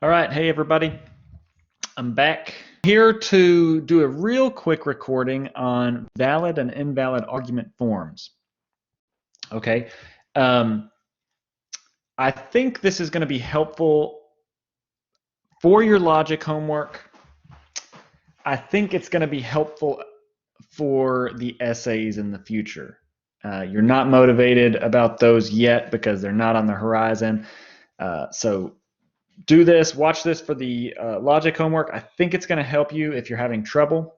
All right, hey everybody. I'm back here to do a real quick recording on valid and invalid argument forms. Okay. Um, I think this is going to be helpful for your logic homework. I think it's going to be helpful for the essays in the future. You're not motivated about those yet because they're not on the horizon. So do this, watch this for the logic homework. I think it's going to help you if you're having trouble.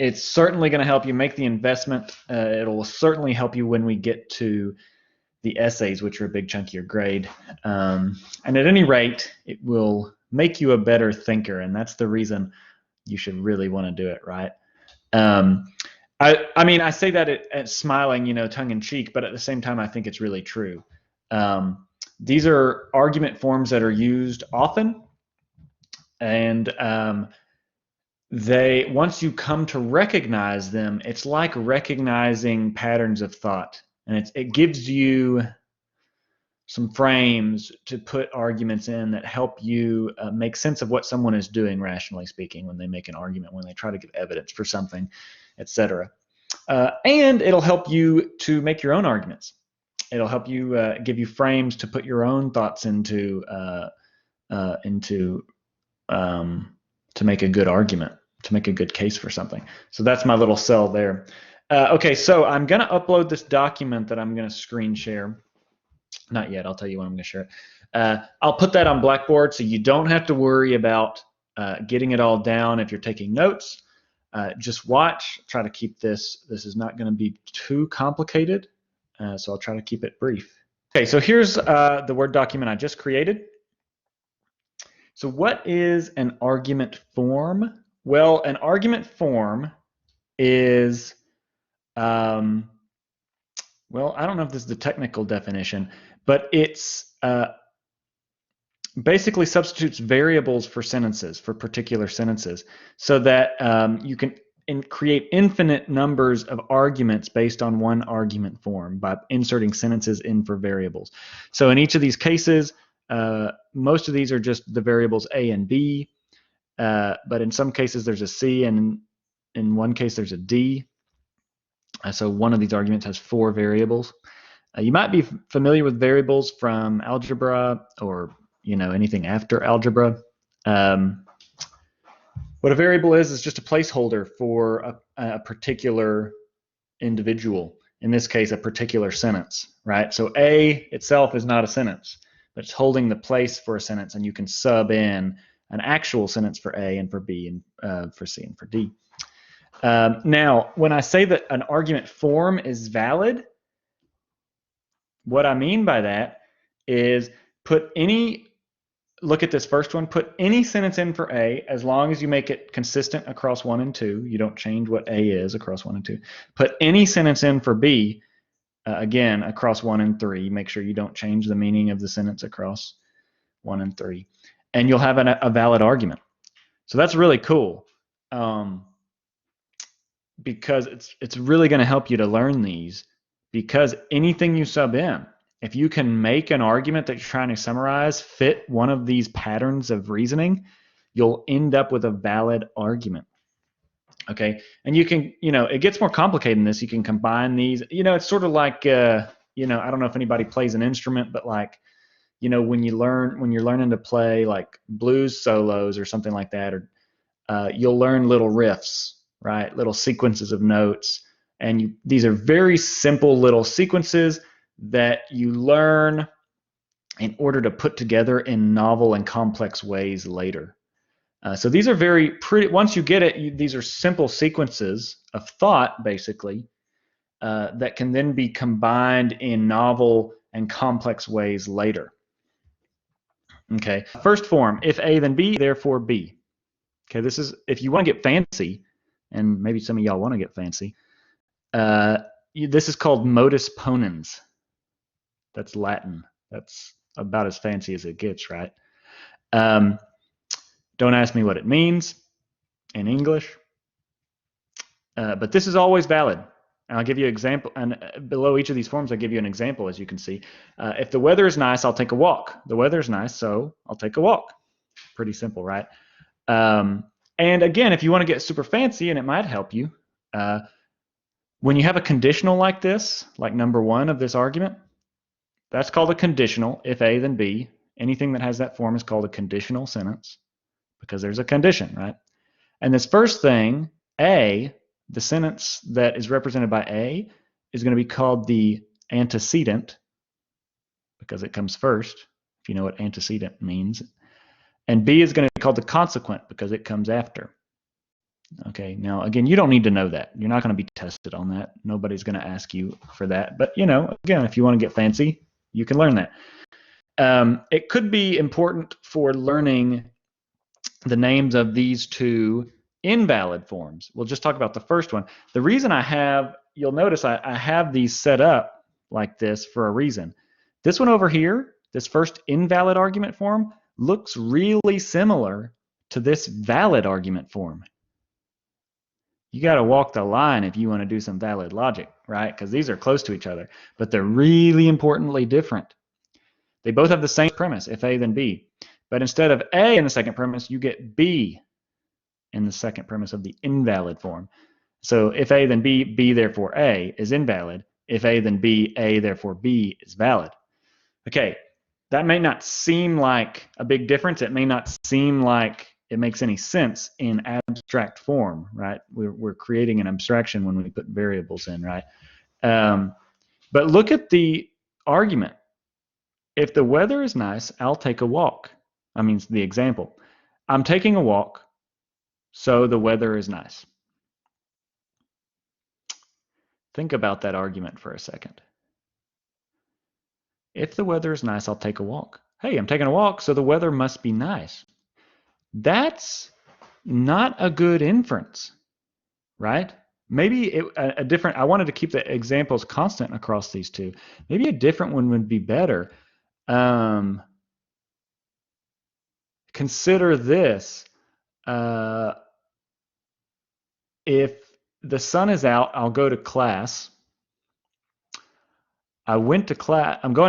It's certainly going to help you make the investment. It'll certainly help you when we get to the essays, which are a big chunk of your grade. And at any rate, it will make you a better thinker, and that's the reason you should really want to do it, right? I mean, I say that at smiling, tongue in cheek, but at the same time, I think it's really true. These are argument forms that are used often, and once you come to recognize them, it's like recognizing patterns of thought, and it gives you some frames to put arguments in that help you make sense of what someone is doing, rationally speaking, when they make an argument, when they try to give evidence for something, etc. And it'll help you to make your own arguments. It'll help you give you frames to put your own thoughts into to make a good argument, to make a good case for something. So that's my little cell there. Okay, so I'm going to upload this document that I'm going to screen share. Not yet. I'll tell you when I'm going to share it. I'll put that on Blackboard so you don't have to worry about getting it all down if you're taking notes. Just watch. Try to keep this. This is not going to be too complicated, so I'll try to keep it brief. Okay, so here's the Word document I just created. So what is an argument form? Well, an argument form is, well, I don't know if this is the technical definition, but it's basically substitutes variables for sentences, for particular sentences, so that you can create infinite numbers of arguments based on one argument form by inserting sentences in for variables. So in each of these cases, most of these are just the variables A and B, but in some cases there's a C, and in one case there's a D. So one of these arguments has 4 variables. You might be familiar with variables from algebra or anything after algebra. What a variable is just a placeholder for a particular individual. In this case, a particular sentence, right? So A itself is not a sentence, but it's holding the place for a sentence, and you can sub in an actual sentence for A and for B and for C and for D. Now, when I say that an argument form is valid, what I mean by that is look at this first one, put any sentence in for A as long as you make it consistent across 1 and 2. You don't change what A is across 1 and 2. Put any sentence in for B, again, across 1 and 3. Make sure you don't change the meaning of the sentence across 1 and 3. And you'll have a valid argument. So that's really cool, because it's really going to help you to learn these, because anything you sub in, if you can make an argument that you're trying to summarize fit one of these patterns of reasoning, you'll end up with a valid argument. Okay, and you can, it gets more complicated than this. You can combine these. It's sort of like, I don't know if anybody plays an instrument, but like, when you're learning to play like blues solos or something like that, or you'll learn little riffs, right? Little sequences of notes, and these are very simple little sequences that you learn in order to put together in novel and complex ways later. So these are very pretty. Once you get it, these are simple sequences of thought, basically, that can then be combined in novel and complex ways later. Okay, first form, if A then B, therefore B. Okay, this is, if you want to get fancy, and maybe some of y'all want to get fancy, this is called modus ponens. That's Latin. That's about as fancy as it gets, right? Don't ask me what it means in English, but this is always valid. And I'll give you an example, and below each of these forms, I give you an example, as you can see. If the weather is nice, I'll take a walk. The weather is nice, so I'll take a walk. Pretty simple, right? And again, if you want to get super fancy, and it might help you, when you have a conditional like this, like number 1 of this argument, that's called a conditional. If A, then B. Anything that has that form is called a conditional sentence because there's a condition, right? And this first thing, A, the sentence that is represented by A, is going to be called the antecedent because it comes first, if you know what antecedent means. And B is going to be called the consequent because it comes after. Okay, now again, you don't need to know that. You're not going to be tested on that. Nobody's going to ask you for that. But again, if you want to get fancy, you can learn that. It could be important for learning the names of these 2 invalid forms. We'll just talk about the first one. The reason you'll notice I have these set up like this for a reason. This one over here, this first invalid argument form, looks really similar to this valid argument form. You got to walk the line if you want to do some valid logic, right? Because these are close to each other, but they're really importantly different. They both have the same premise, if A, then B. But instead of A in the second premise, you get B in the second premise of the invalid form. So if A, then B, B, therefore A is invalid. If A, then B, A, therefore B is valid. Okay, that may not seem like a big difference. It may not seem like it makes any sense in abstract form, right? We're creating an abstraction when we put variables in, right? But look at the argument. If the weather is nice, I'll take a walk. I mean, the example. I'm taking a walk, so the weather is nice. Think about that argument for a second. If the weather is nice, I'll take a walk. Hey, I'm taking a walk, so the weather must be nice. That's not a good inference, right? Maybe a different, I wanted to keep the examples constant across these 2. Maybe a different one would be better. Consider this. If the sun is out, I'll go to class. I'm going to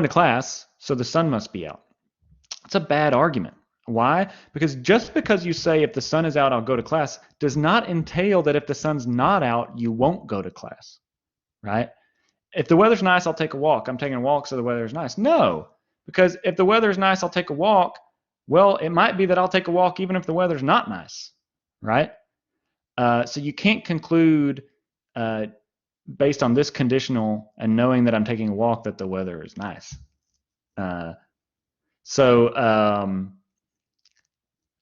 class, so the sun must be out. It's a bad argument. Why? Because just because you say if the sun is out, I'll go to class does not entail that if the sun's not out, you won't go to class, right? If the weather's nice, I'll take a walk. I'm taking a walk so the weather is nice. No, because if the weather is nice, I'll take a walk. Well, it might be that I'll take a walk even if the weather's not nice, right? So you can't conclude based on this conditional and knowing that I'm taking a walk that the weather is nice.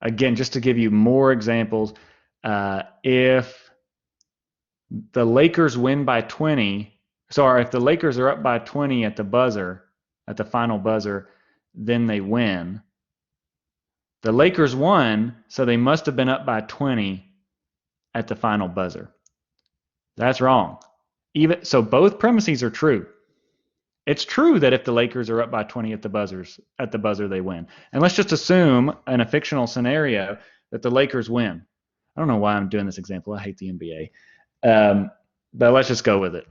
Again, just to give you more examples, if the Lakers win by 20, if the Lakers are up by 20 at the buzzer, at the final buzzer, then they win. The Lakers won, so they must have been up by 20 at the final buzzer. That's wrong. So both premises are true. It's true that if the Lakers are up by 20 at the buzzer, they win. And let's just assume in a fictional scenario that the Lakers win. I don't know why I'm doing this example. I hate the NBA. But let's just go with it.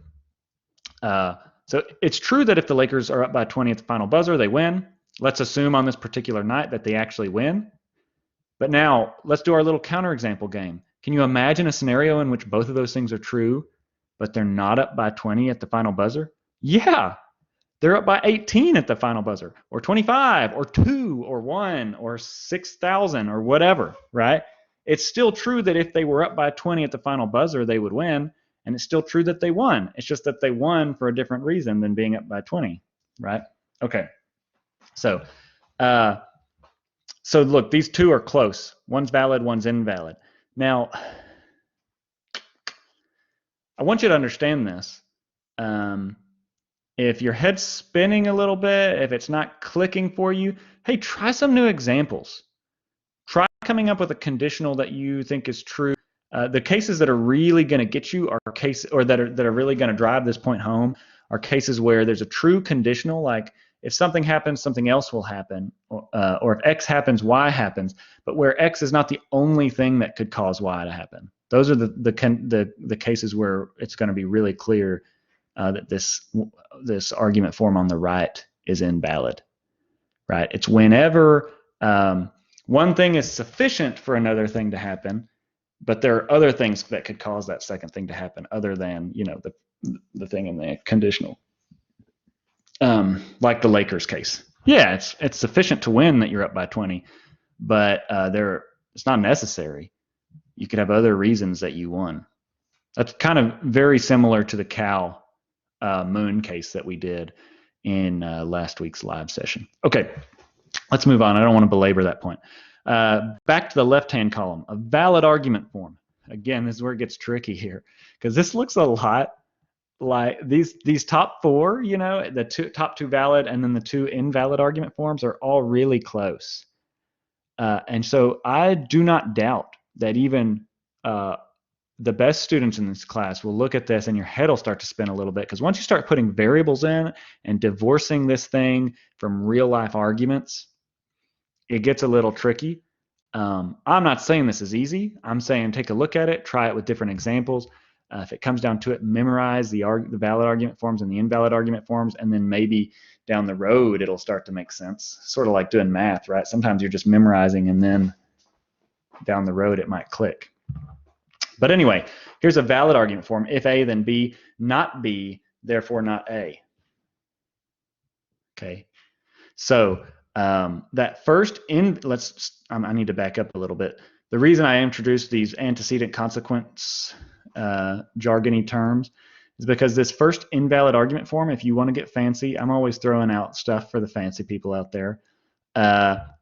So it's true that if the Lakers are up by 20 at the final buzzer, they win. Let's assume on this particular night that they actually win. But now let's do our little counterexample game. Can you imagine a scenario in which both of those things are true, but they're not up by 20 at the final buzzer? Yeah. They're up by 18 at the final buzzer, or 25, or 2, or 1, or 6,000, or whatever, right? It's still true that if they were up by 20 at the final buzzer, they would win, and it's still true that they won. It's just that they won for a different reason than being up by 20, right? Okay. So look, these 2 are close. One's valid, one's invalid. Now, I want you to understand this. If your head's spinning a little bit, if it's not clicking for you, hey, try some new examples. Try coming up with a conditional that you think is true. The cases that are really going to get you are cases, or that are really going to drive this point home, are cases where there's a true conditional, like if something happens, something else will happen, or if X happens, Y happens, but where X is not the only thing that could cause Y to happen. Those are the cases where it's going to be really clear that this argument form on the right is invalid, right? It's whenever one thing is sufficient for another thing to happen, but there are other things that could cause that second thing to happen other than, the thing in the conditional. Like the Lakers case. Yeah, it's sufficient to win that you're up by 20, but it's not necessary. You could have other reasons that you won. That's kind of very similar to the cow moon case that we did in last week's live session. Okay, let's move on. I don't want to belabor that point. Back to the left-hand column, a valid argument form. Again, this is where it gets tricky here, because this looks a lot like these top four, the top two valid and then the two invalid argument forms are all really close. And so I do not doubt that even the best students in this class will look at this and your head will start to spin a little bit, because once you start putting variables in and divorcing this thing from real life arguments, it gets a little tricky. I'm not saying this is easy. I'm saying take a look at it, try it with different examples. If it comes down to it, memorize the valid argument forms and the invalid argument forms, and then maybe down the road it'll start to make sense. Sort of like doing math, right? Sometimes you're just memorizing and then down the road it might click. But anyway, here's a valid argument form. If A, then B, not B, therefore not A. Okay, so that first I need to back up a little bit. The reason I introduced these antecedent consequence jargony terms is because this first invalid argument form, if you want to get fancy, I'm always throwing out stuff for the fancy people out there,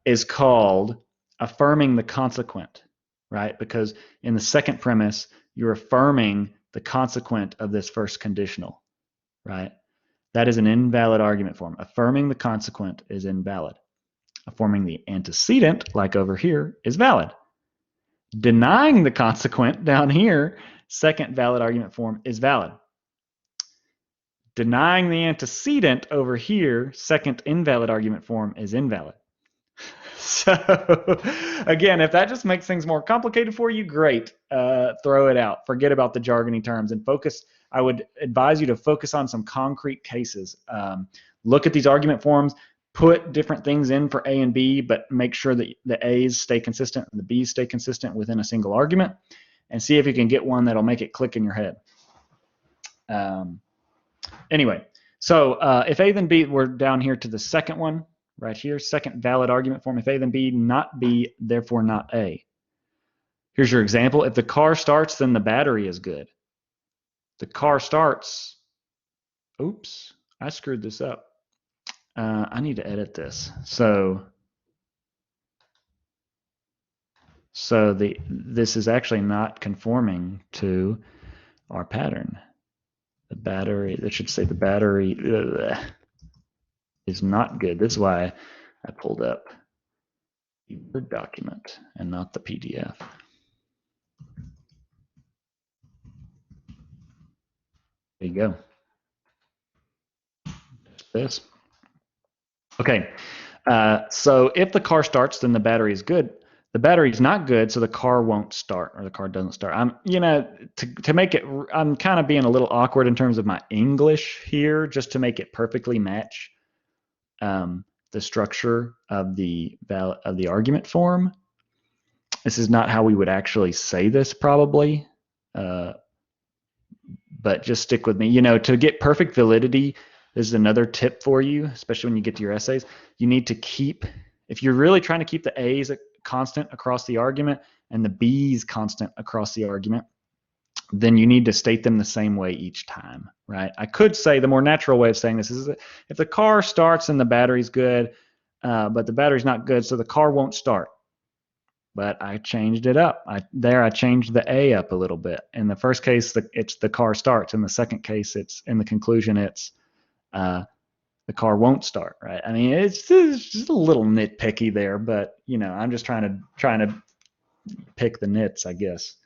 is called affirming the consequent, right? Because in the second premise, you're affirming the consequent of this first conditional, right? That is an invalid argument form. Affirming the consequent is invalid. Affirming the antecedent, like over here, is valid. Denying the consequent down here, second valid argument form, is valid. Denying the antecedent over here, second invalid argument form, is invalid. So again, if that just makes things more complicated for you, great. Throw it out. Forget about the jargony terms and focus. I would advise you to focus on some concrete cases. Look at these argument forms, put different things in for A and B, but make sure that the A's stay consistent and the B's stay consistent within a single argument, and see if you can get one that'll make it click in your head. Anyway, so if A then B, we're down here to the second one right here, second valid argument form. If A then B, not B, therefore not A. Here's your example. If the car starts, then the battery is good. The car starts. Oops, I screwed this up. I need to edit this. So this is actually not conforming to our pattern. The battery, that should say the battery is not good. This is why I pulled up the Word document and not the PDF. There you go. This. Okay, so if the car starts, then the battery is good. The battery is not good, so the car won't start, or the car doesn't start. To make it, I'm kind of being a little awkward in terms of my English here, just to make it perfectly match the structure of the argument form. This is not how we would actually say this, probably, but just stick with me. To get perfect validity, this is another tip for you, especially when you get to your essays. You need to keep, if you're really trying to keep the A's constant across the argument and the B's constant across the argument, then you need to state them the same way each time, right? I could say the more natural way of saying this is if the car starts and the battery's good, but the battery's not good, so the car won't start. But I changed it up. I changed the A up a little bit. In the first case, it's the car starts. In the second case, it's in the conclusion, it's the car won't start, right? I mean, it's just a little nitpicky there, but I'm just trying to pick the nits, I guess.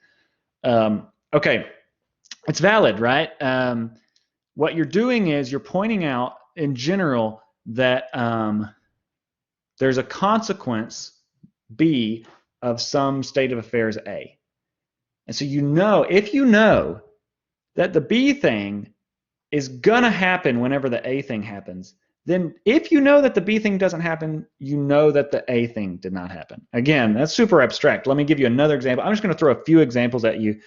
Okay, it's valid, right? What you're doing is you're pointing out in general that there's a consequence B of some state of affairs A. And so if you know that the B thing is gonna happen whenever the A thing happens, then if you know that the B thing doesn't happen, you know that the A thing did not happen. Again, that's super abstract. Let me give you another example. I'm just going to throw a few examples at you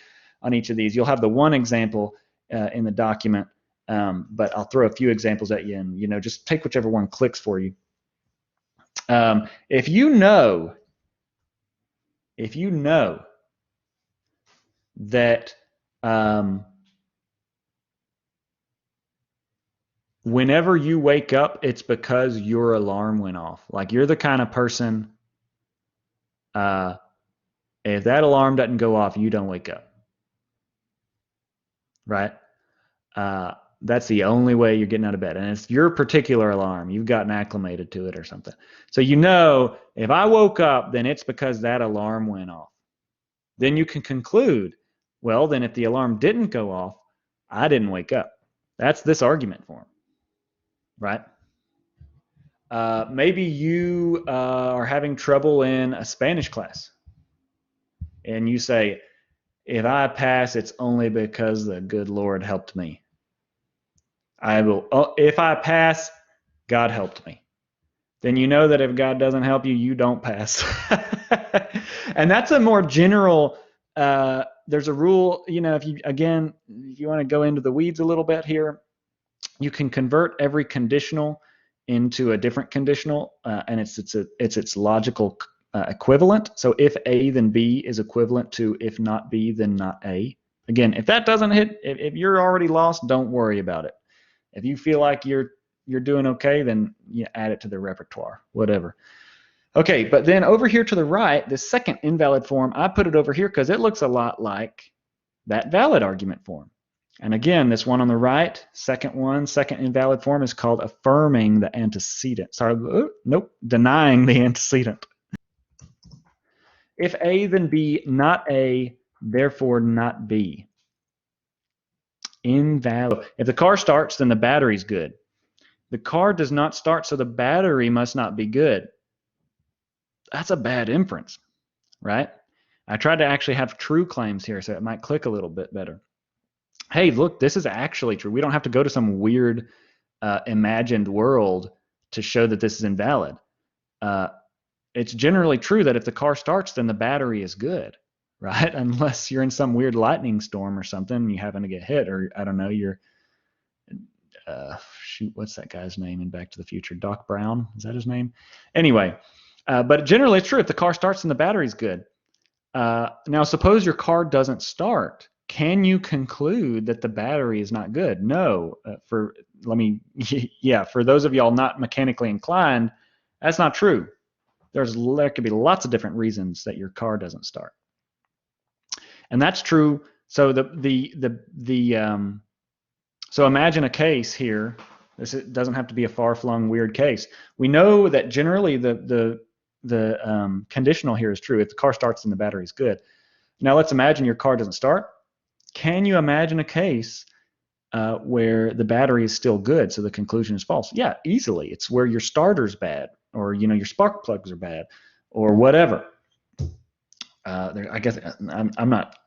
on each of these. You'll have the one example in the document, but I'll throw a few examples at you, and just take whichever one clicks for you. If you know that whenever you wake up, it's because your alarm went off. Like you're the kind of person, if that alarm doesn't go off, you don't wake up, right? That's the only way you're getting out of bed. And it's your particular alarm. You've gotten acclimated to it or something. So if I woke up, then it's because that alarm went off. Then you can conclude, well, then if the alarm didn't go off, I didn't wake up. That's this argument form, right? Maybe you are having trouble in a Spanish class. And you say, if I pass, it's only because the good Lord helped me. If I pass, God helped me. Then you know that if God doesn't help you, you don't pass. And that's a more general, there's a rule, if you want to go into the weeds a little bit here, you can convert every conditional into a different conditional, and it's its logical equivalent. So if A, then B is equivalent to if not B, then not A. Again, if that doesn't hit, if you're already lost, don't worry about it. If you feel like you're doing okay, then you add it to the repertoire, whatever. Okay, but then over here to the right, the second invalid form, I put it over here because it looks a lot like that valid argument form. And again, this one on the right, second invalid form is called affirming the antecedent. Denying the antecedent. If A, then B, not A, therefore not B. Invalid. If the car starts, then the battery's good. The car does not start, so the battery must not be good. That's a bad inference, right? I tried to actually have true claims here, so it might click a little bit better. Hey, look, this is actually true. We don't have to go to some weird imagined world to show that this is invalid. It's generally true that if the car starts, then the battery is good, right? Unless you're in some weird lightning storm or something and you happen to get hit, or I don't know, you're what's that guy's name in Back to the Future? Doc Brown, is that his name? Anyway, but generally it's true. If the car starts, then the battery's good. Now, suppose your car doesn't start. Can you conclude that the battery is not good? No. For those of y'all not mechanically inclined, that's not true. There could be lots of different reasons that your car doesn't start, and that's true. So so imagine a case here. This doesn't have to be a far-flung weird case. We know that generally the conditional here is true. If the car starts, then the battery is good. Now let's imagine your car doesn't start. Can you imagine a case where the battery is still good, so the conclusion is false? Yeah, easily. It's where your starter's bad, or your spark plugs are bad, or whatever. I guess I'm not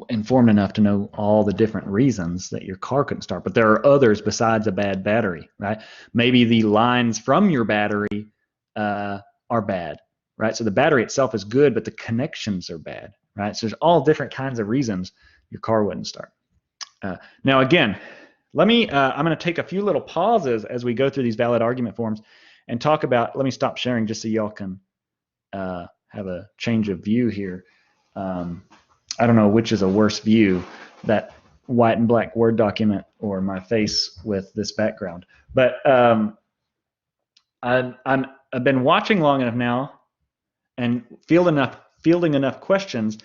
informed enough to know all the different reasons that your car couldn't start, but there are others besides a bad battery, right? Maybe the lines from your battery are bad, right? So the battery itself is good, but the connections are bad, right? So there's all different kinds of reasons your car wouldn't start. Now again, I'm going to take a few little pauses as we go through these valid argument forms and talk about, let me stop sharing just so y'all can have a change of view here. I don't know which is a worse view, that white and black Word document or my face with this background. But I've been watching long enough now and fielding enough questions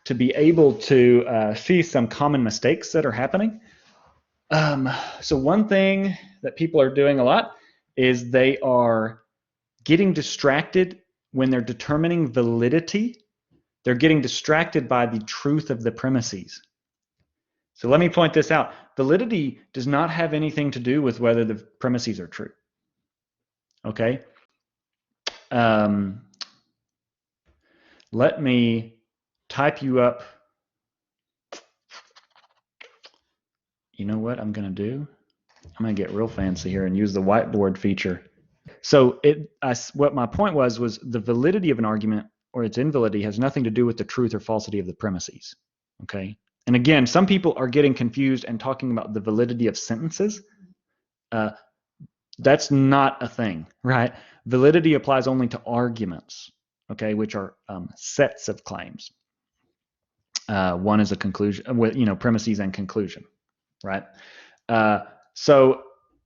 to be able to see some common mistakes that are happening. So one thing that people are doing a lot is they are getting distracted when they're determining validity. They're getting distracted by the truth of the premises. So let me point this out. Validity does not have anything to do with whether the premises are true. Okay? Let me type you up you know what I'm going to do? I'm going to get real fancy here and use the whiteboard feature. So what my point was the validity of an argument or its invalidity has nothing to do with the truth or falsity of the premises. Okay. And again, some people are getting confused and talking about the validity of sentences. That's not a thing, right? Validity applies only to arguments, okay, which are sets of claims. One is a conclusion, premises and conclusion, right?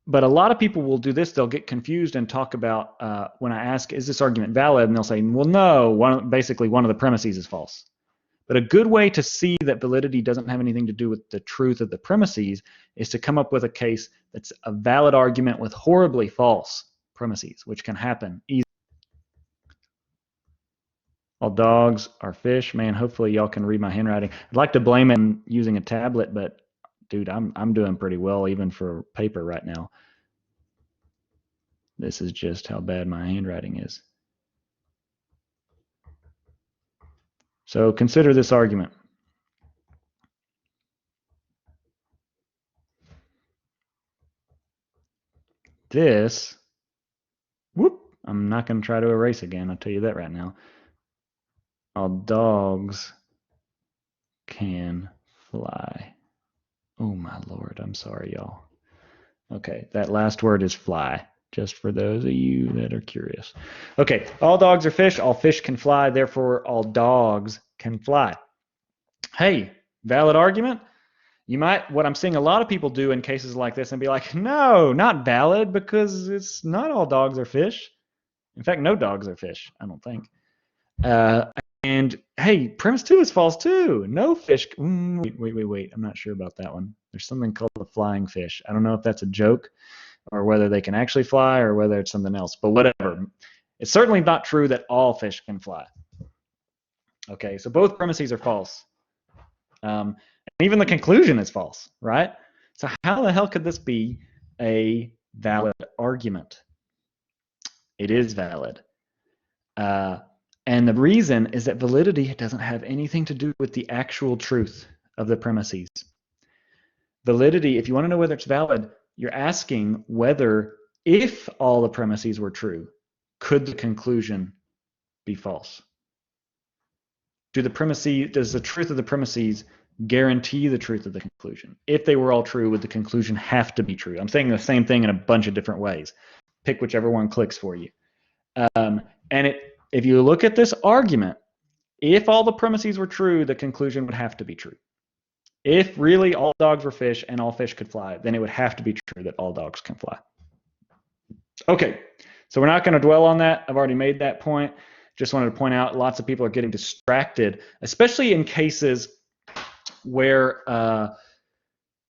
But a lot of people will do this. They'll get confused and talk about when I ask, is this argument valid? And they'll say, well, no, basically one of the premises is false. But a good way to see that validity doesn't have anything to do with the truth of the premises is to come up with a case that's a valid argument with horribly false premises, which can happen easily. All dogs are fish. Man, hopefully y'all can read my handwriting. I'd like to blame it on using a tablet, but dude, I'm doing pretty well even for paper right now. This is just how bad my handwriting is. So consider this argument. I'm not going to try to erase again. I'll tell you that right now. All dogs can fly. Oh my Lord, I'm sorry, y'all. Okay, that last word is fly, just for those of you that are curious. Okay, all dogs are fish, all fish can fly, therefore all dogs can fly. Hey, valid argument? What I'm seeing a lot of people do in cases like this and be like, no, not valid, because it's not all dogs are fish. In fact, no dogs are fish, I don't think. And hey, premise 2 is false too. No fish. Wait. I'm not sure about that one. There's something called the flying fish. I don't know if that's a joke or whether they can actually fly or whether it's something else, but whatever. It's certainly not true that all fish can fly. Okay, so both premises are false. And even the conclusion is false, right? So how the hell could this be a valid argument? It is valid. And the reason is that validity doesn't have anything to do with the actual truth of the premises. Validity, if you want to know whether it's valid, you're asking whether, if all the premises were true, could the conclusion be false? Does the truth of the premises guarantee the truth of the conclusion? If they were all true, would the conclusion have to be true? I'm saying the same thing in a bunch of different ways. Pick whichever one clicks for you. If you look at this argument, if all the premises were true, the conclusion would have to be true. If really all dogs were fish and all fish could fly, then it would have to be true that all dogs can fly. Okay, so we're not going to dwell on that. I've already made that point. Just wanted to point out lots of people are getting distracted, especially in cases where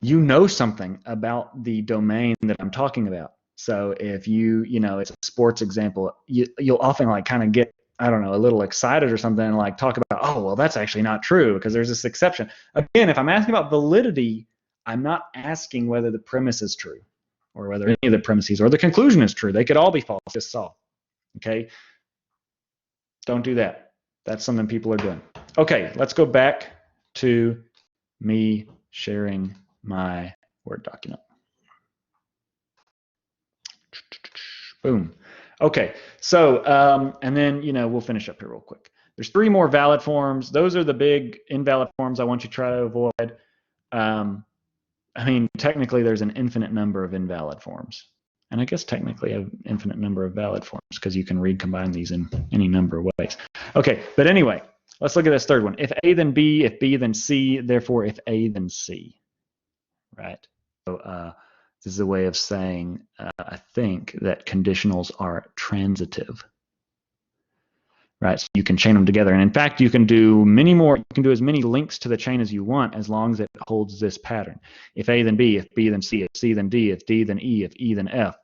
you know something about the domain that I'm talking about. So if it's a sports example, you'll often kind of get, I don't know, a little excited or something and talk about, oh, well, that's actually not true because there's this exception. Again, if I'm asking about validity, I'm not asking whether the premise is true or whether any of the premises or the conclusion is true. They could all be false, just saw. Okay? Don't do that. That's something people are doing. Okay, let's go back to me sharing my Word document. Boom. Okay, so and then we'll finish up here real quick. There's 3 more valid forms. Those are the big invalid forms I want you to try to avoid. Technically there's an infinite number of invalid forms. And I guess technically an infinite number of valid forms because you can recombine these in any number of ways. Okay, but anyway, let's look at this third one. If A then B, if B then C, therefore if A then C. Right? So this is a way of saying, I think, that conditionals are transitive. Right? So you can chain them together. And in fact, you can do many more. You can do as many links to the chain as you want as long as it holds this pattern. If A then B, if B then C, if C then D, if D then E, if E then F.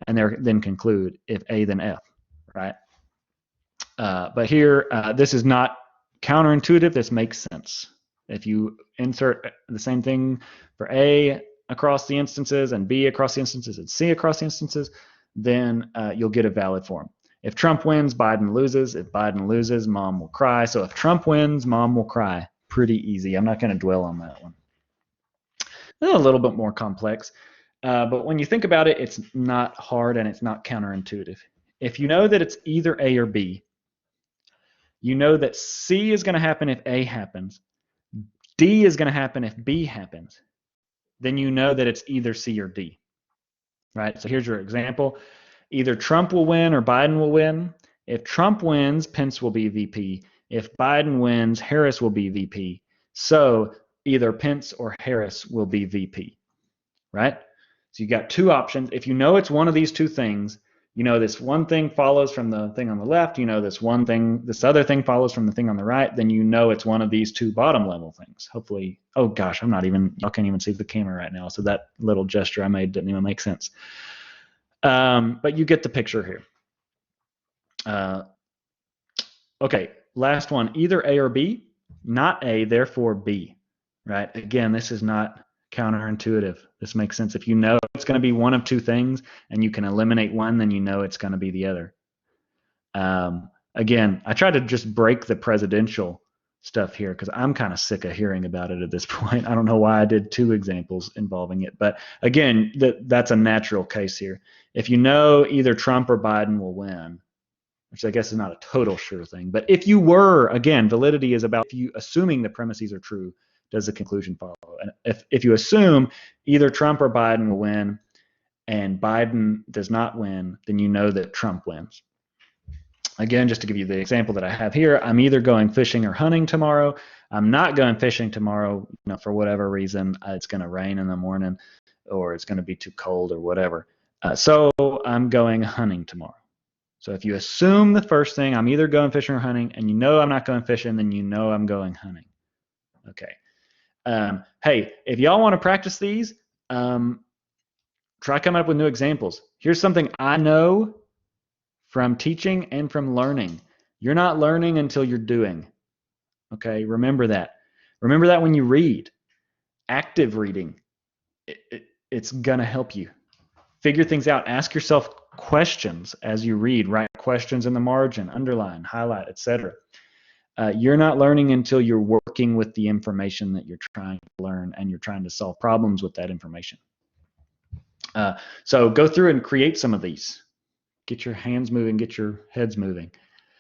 And then conclude if A then F. Right? But here, this is not counterintuitive. This makes sense. If you insert the same thing for A across the instances and B across the instances and C across the instances, then you'll get a valid form. If Trump wins, Biden loses. If Biden loses, mom will cry. So if Trump wins, mom will cry. Pretty easy. I'm not going to dwell on that one. a little bit more complex. But when you think about it, it's not hard and it's not counterintuitive. If you know that it's either A or B, you know that C is going to happen if A happens, D is going to happen if B happens, then you know that it's either C or D, right? So here's your example. Either Trump will win or Biden will win. If Trump wins, Pence will be VP. If Biden wins, Harris will be VP. So either Pence or Harris will be VP, right? So you got two options. If you know it's one of these two things, you know this one thing follows from the thing on the left, you know this other thing follows from the thing on the right, then you know it's one of these two bottom level things. Hopefully, oh gosh, y'all can't even see the camera right now, so that little gesture I made didn't even make sense. But you get the picture here. Okay, last one, either A or B, not A, therefore B, right? Again, this is not counterintuitive. This makes sense. If you know it's going to be one of two things and you can eliminate one, then you know it's going to be the other. Again, I try to just break the presidential stuff here because I'm kind of sick of hearing about it at this point. I don't know why I did two examples involving it. But again, that's a natural case here. If you know either Trump or Biden will win, which I guess is not a total sure thing. But if you were, again, validity is about if you assuming the premises are true, does the conclusion follow? And if you assume either Trump or Biden will win and Biden does not win, then you know that Trump wins. Again, just to give you the example that I have here, I'm either going fishing or hunting tomorrow. I'm not going fishing tomorrow, for whatever reason. It's going to rain in the morning or it's going to be too cold or whatever. So I'm going hunting tomorrow. So if you assume the first thing, I'm either going fishing or hunting, and you know I'm not going fishing, then you know I'm going hunting. Okay. Hey, if y'all want to practice these, try coming up with new examples. Here's something I know from teaching and from learning. You're not learning until you're doing. Okay, remember that. Remember that when you read. Active reading, it's going to help you. Figure things out. Ask yourself questions as you read. Write questions in the margin, underline, highlight, etc. You're not learning until you're working with the information that you're trying to learn and you're trying to solve problems with that information. So go through and create some of these. Get your hands moving, get your heads moving.